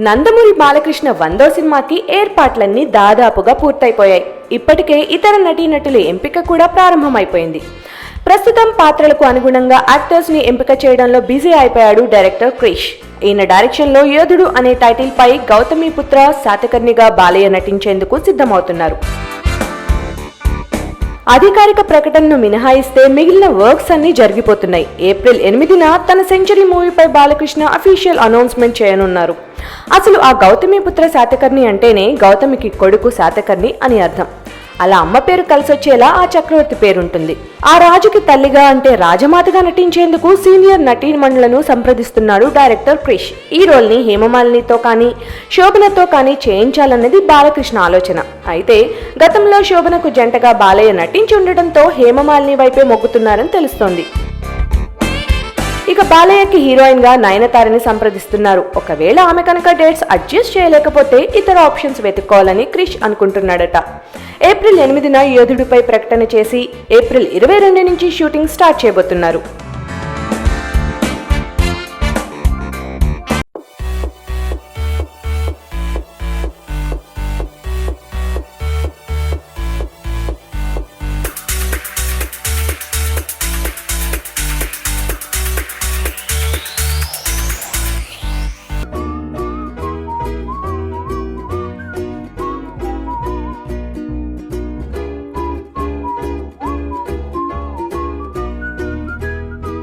నందమూరి బాలకృష్ణ 100వ సినిమాకి ఏర్పాట్లన్నీ దాదాపుగా పూర్తయిపోయాయి. ఇప్పటికే ఇతర నటీనటుల ఎంపిక కూడా ప్రారంభమైపోయింది. ప్రస్తుతం పాత్రలకు అనుగుణంగా యాక్టర్స్ ని ఎంపిక చేయడంలో బిజీ అయిపోయాడు డైరెక్టర్ క్రిష్. ఈయన డైరెక్షన్ లో యోధుడు అనే టైటిల్ పై గౌతమిపుత్ర శాతకర్ణిగా బాలయ్య నటించేందుకు సిద్ధమవుతున్నారు. అధికారిక ప్రకటనను మినహాయిస్తే మిగిలిన వర్క్స్ అన్ని జరిగిపోతున్నాయి. ఏప్రిల్ 8న తన సెంచరీ మూవీపై బాలకృష్ణ అఫీషియల్ అనౌన్స్మెంట్ చేయనున్నారు. అసలు ఆ గౌతమిపుత్ర శాతకర్ణి అంటేనే గౌతమికి కొడుకు శాతకర్ణి అని అర్థం. అలా అమ్మ పేరు కలిసొచ్చేలా ఆ చక్రవర్తి పేరుంటుంది. ఆ రాజుకి తల్లిగా అంటే రాజమాతగా నటించేందుకు సీనియర్ నటీమణులను సంప్రదిస్తున్నాడు డైరెక్టర్ క్రిష్. ఈ రోల్ ని హేమమాలినితో కానీ శోభనతో కానీ చేయించాలన్నది బాలకృష్ణ ఆలోచన. అయితే గతంలో శోభనకు జంటగా బాలయ్య నటించి ఉండటంతో హేమమాలిని వైపే మొగ్గుతున్నారని తెలుస్తోంది. ఇక బాలయ్యకి హీరోయిన్ గా నయనతారని సంప్రదిస్తున్నారు. ఒకవేళ ఆమె కనుక డేట్స్ అడ్జస్ట్ చేయలేకపోతే ఇతర ఆప్షన్స్ వెతుక్కోవాలని క్రిష్ అనుకుంటున్నాడట. ఏప్రిల్ 8న యోధుడిపై ప్రకటన చేసి ఏప్రిల్ 22 నుంచి షూటింగ్ స్టార్ట్ చేయబోతున్నారు.